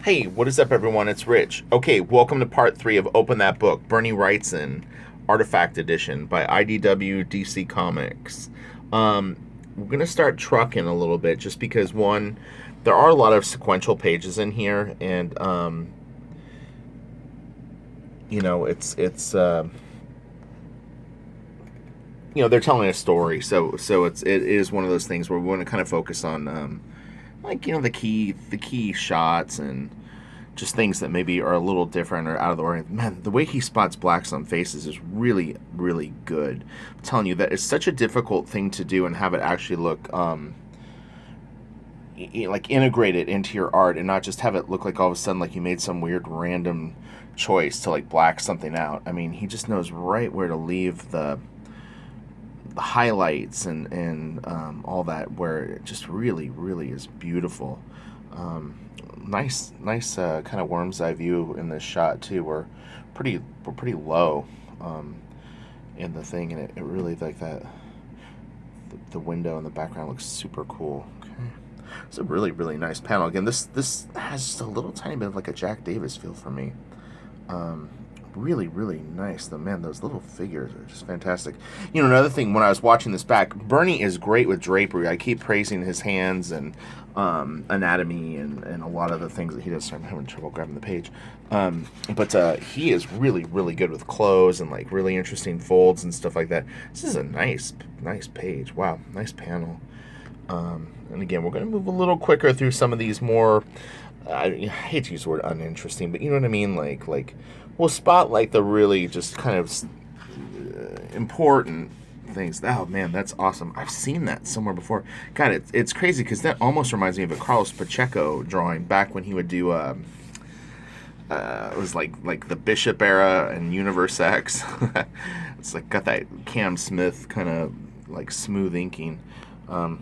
Hey, what is up, everyone? It's Rich. Okay, welcome to part 3 of Open That Book, Bernie Wrightson, Artifact Edition by IDW DC Comics. We're going to start trucking a little bit just because, one, there are a lot of sequential pages in here, and, they're telling a story, so it is one of those things where we want to kind of focus on, the key shots and just things that maybe are a little different or out of the ordinary. Man, the way he spots blacks on faces is really, really good. I'm telling you, that is such a difficult thing to do and have it actually look like integrated into your art and not just have it look like all of a sudden like you made some weird random choice to like black something out. I mean, he just knows right where to leave the highlights and all that, where it just really, really is beautiful. Nice kind of worm's eye view in this shot too. We're pretty low in the thing, and it really, like, that the window in the background looks super cool. Okay, it's a really, really nice panel. Again, this has just a little tiny bit of like a Jack Davis feel for me. Really, really nice. Those little figures are just fantastic. You know, another thing, when I was watching this back, Bernie is great with drapery. I keep praising his hands and anatomy and a lot of the things that he does. I'm having trouble grabbing the page. But he is really, really good with clothes and like really interesting folds and stuff like that. This is a nice page. Wow, nice panel. And again, we're going to move a little quicker through some of these more, I hate to use the word uninteresting, but you know what I mean? Like we'll spot like the really just kind of important things. Oh man, that's awesome. I've seen that somewhere before. God, it's crazy because that almost reminds me of a Carlos Pacheco drawing back when he would do it was like the Bishop era and Universe X. It's like got that Cam Smith kind of like smooth inking. Go.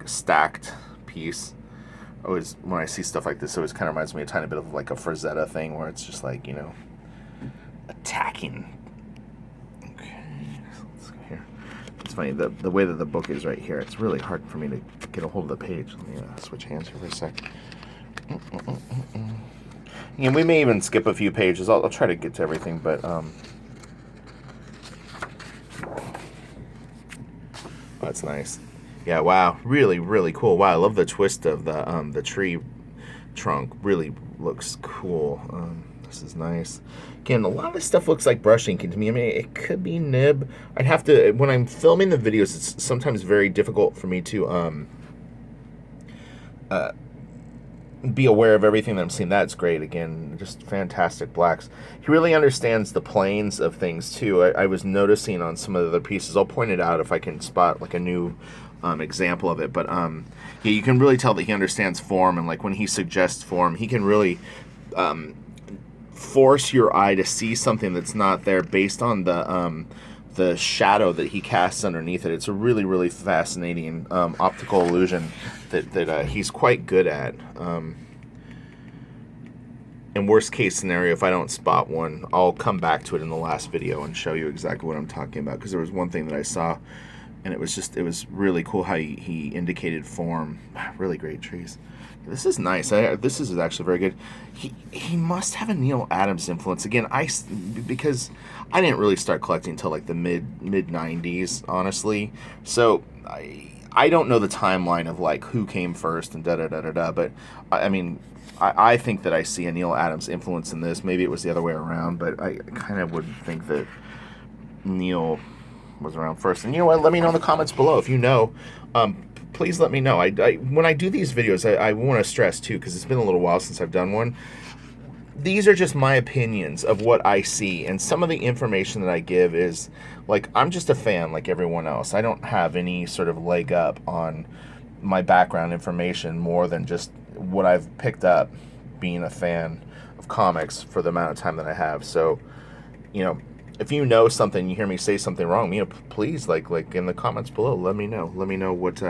A stacked piece. Always, when I see stuff like this, it always kind of reminds me a tiny bit of like a Frazetta thing, where it's just like, attacking. Okay, let's go here. It's funny, the way that the book is right here, it's really hard for me to get a hold of the page. Let me switch hands here for a sec. And we may even skip a few pages. I'll try to get to everything, but that's nice. Yeah, wow, really, really cool. Wow, I love the twist of the tree trunk. Really looks cool. This is nice. Again, a lot of this stuff looks like brush inking to me. I mean, it could be nib. I'd have to, when I'm filming the videos, it's sometimes very difficult for me to be aware of everything that I'm seeing. That's great. Again, just fantastic blacks. He really understands the planes of things too. I was noticing on some of the other pieces. I'll point it out if I can spot like a new example of it, but yeah, you can really tell that he understands form, and like when he suggests form, he can really force your eye to see something that's not there based on the shadow that he casts underneath it. It's a really, really fascinating optical illusion that he's quite good at. In worst case scenario, if I don't spot one, I'll come back to it in the last video and show you exactly what I'm talking about, because there was one thing that I saw and it was really cool how he indicated form. Really great trees. This is nice. This is actually very good. He must have a Neil Adams influence. Again, because I didn't really start collecting until like the mid 90s, honestly. So I don't know the timeline of like who came first and da. But I mean, I think that I see a Neil Adams influence in this. Maybe it was the other way around, but I kind of would think that Neil was around first. And you know what? Let me know in the comments below if you know. Please let me know. When I do these videos, I want to stress too, because it's been a little while since I've done one. These are just my opinions of what I see, and some of the information that I give is like, I'm just a fan like everyone else. I don't have any sort of leg up on my background information more than just what I've picked up being a fan of comics for the amount of time that I have. So, if you know something, you hear me say something wrong, please, like in the comments below, let me know. Let me know what's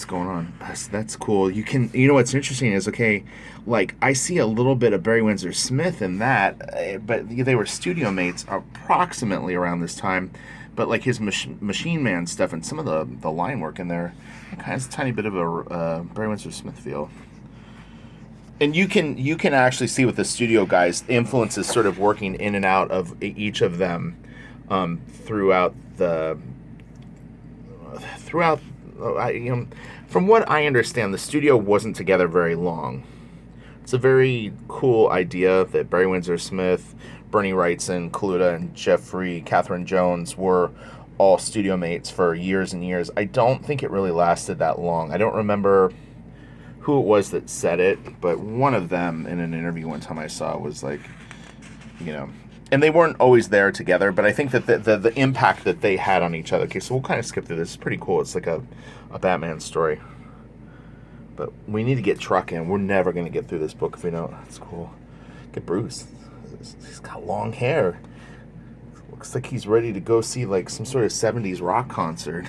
going on. That's cool. You know what's interesting is, okay, like I see a little bit of Barry Windsor Smith in that, but they were studio mates approximately around this time. But like his Machine Man stuff and some of the line work in there, it kind of has a tiny bit of a Barry Windsor Smith feel. And you can actually see with the studio guys, influence is sort of working in and out of each of them throughout the throughout. From what I understand, the studio wasn't together very long. It's a very cool idea that Barry Windsor Smith, Bernie Wrightson, Kaluta, and Jeffrey Catherine Jones were all studio mates for years and years. I don't think it really lasted that long. I don't remember who it was that said it, but one of them in an interview one time I saw was like, and they weren't always there together, but I think that the impact that they had on each other. Okay, so we'll kind of skip through this. It's pretty cool. It's like a Batman story. But we need to get trucking. We're never going to get through this book if we don't. That's cool. Get Bruce. He's got long hair. Looks like he's ready to go see like some sort of 70s rock concert.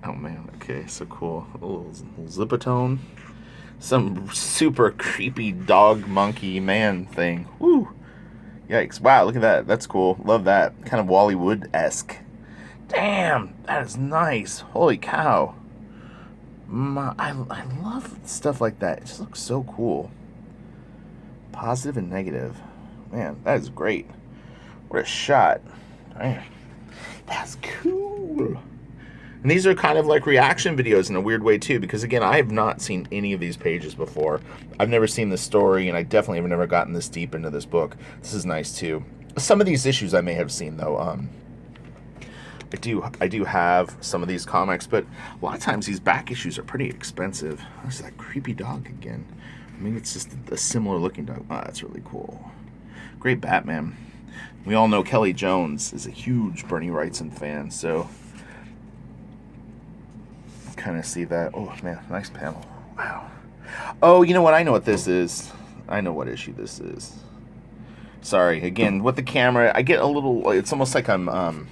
Oh man, okay, so cool. A little Zipatone. Some super creepy dog monkey man thing. Woo! Yikes. Wow, look at that. That's cool. Love that. Kind of Wally Wood-esque. Damn, that is nice. Holy cow. I love stuff like that. It just looks so cool. Positive and negative. Man, that is great. What a shot. Man, that's cool. And these are kind of like reaction videos in a weird way too, because again, I have not seen any of these pages before. I've never seen the story, and I definitely have never gotten this deep into this book. This is nice too. Some of these issues I may have seen though. I do have some of these comics, but a lot of times these back issues are pretty expensive. There's that creepy dog again. I mean, it's just a similar looking dog. Oh, that's really cool. Great Batman. We all know Kelly Jones is a huge Bernie Wrightson fan, so kind of see that. Oh man, nice panel. Wow. Oh, you know what? I know what this is. I know what issue this is. Sorry, again, with the camera, I get a little, it's almost like I'm,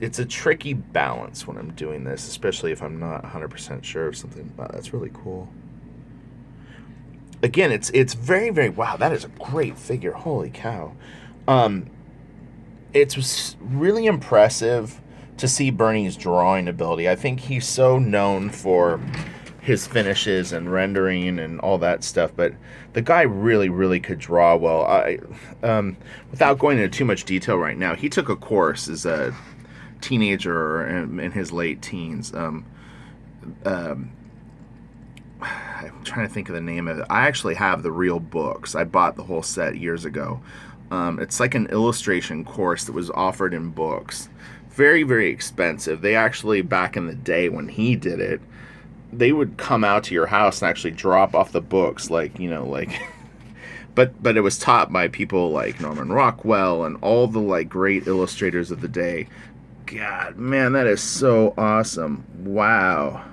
it's a tricky balance when I'm doing this, especially if I'm not 100% sure of something. Wow, that's really cool. Again, it's very, very, wow, that is a great figure. Holy cow. It was really impressive to see Bernie's drawing ability. I think he's so known for his finishes and rendering and all that stuff, but the guy really, really could draw well. Without going into too much detail right now, he took a course as a teenager in his late teens. I'm trying to think of the name of it. I actually have the real books. I bought the whole set years ago. It's like an illustration course that was offered in books. Very, very expensive. They actually, back in the day when he did it, they would come out to your house and actually drop off the books, like, but it was taught by people like Norman Rockwell and all the like great illustrators of the day. God, man, that is so awesome. Wow.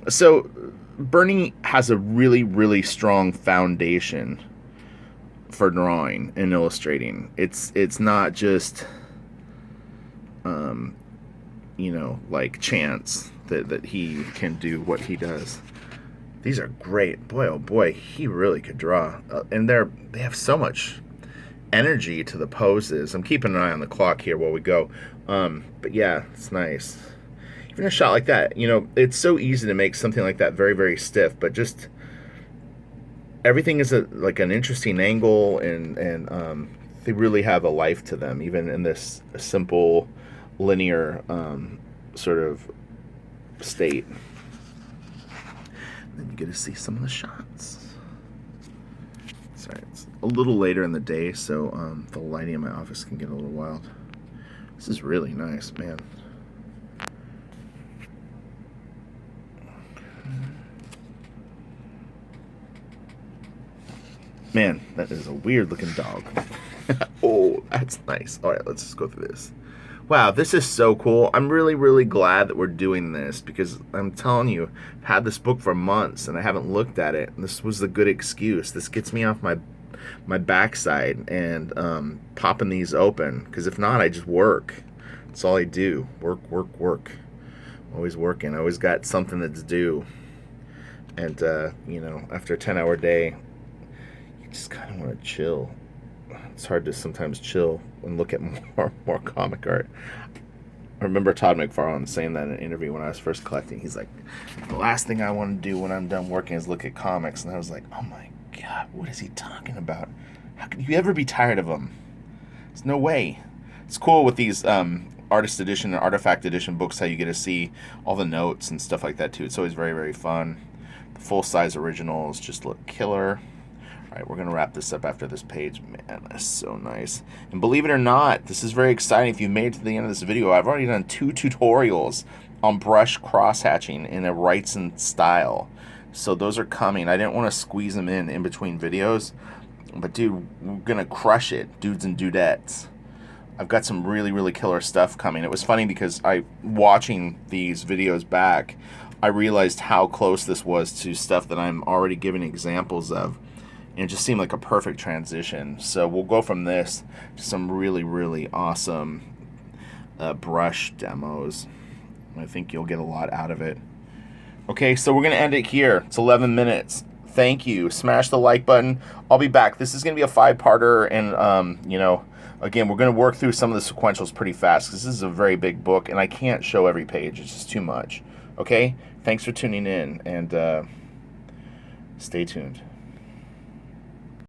So Bernie has a really, really strong foundation for drawing and illustrating. It's not just like chance that he can do what he does. These are great. Boy, oh boy, he really could draw. And they have so much energy to the poses. I'm keeping an eye on the clock here while we go. But yeah, it's nice. Even a shot like that, it's so easy to make something like that very, very stiff, but just everything is like an interesting angle, and they really have a life to them, even in this simple, linear sort of state. Then you get to see some of the shots. Sorry, it's a little later in the day, so the lighting in my office can get a little wild. This is really nice, man. Man, that is a weird looking dog. Oh, that's nice. All right, let's just go through this. Wow, this is so cool. I'm really, really glad that we're doing this, because I'm telling you, I've had this book for months and I haven't looked at it. And this was the good excuse. This gets me off my backside and popping these open, because if not, I just work. That's all I do. Work. Always working. I always got something that's due. And, after a 10-hour day, just kind of want to chill. It's hard to sometimes chill and look at more comic art. I remember Todd McFarlane saying that in an interview when I was first collecting. He's like, the last thing I want to do when I'm done working is look at comics. And I was like, oh my God, what is he talking about? How can you ever be tired of them? There's no way. It's cool with these artist edition and artifact edition books how you get to see all the notes and stuff like that too. It's always very, very fun. The full-size originals just look killer. All right, we're going to wrap this up after this page. Man, that's so nice. And believe it or not, this is very exciting. If you've made it to the end of this video, I've already done 2 tutorials on brush cross-hatching in a Wrightson style. So those are coming. I didn't want to squeeze them in between videos. But dude, we're going to crush it, dudes and dudettes. I've got some really, really killer stuff coming. It was funny because watching these videos back, I realized how close this was to stuff that I'm already giving examples of. And it just seemed like a perfect transition. So we'll go from this to some really, really awesome brush demos. I think you'll get a lot out of it. Okay, so we're going to end it here. It's 11 minutes. Thank you. Smash the like button. I'll be back. This is going to be a 5-parter, and, you know, again, we're going to work through some of the sequentials pretty fast because this is a very big book, and I can't show every page. It's just too much. Okay? Thanks for tuning in, and stay tuned.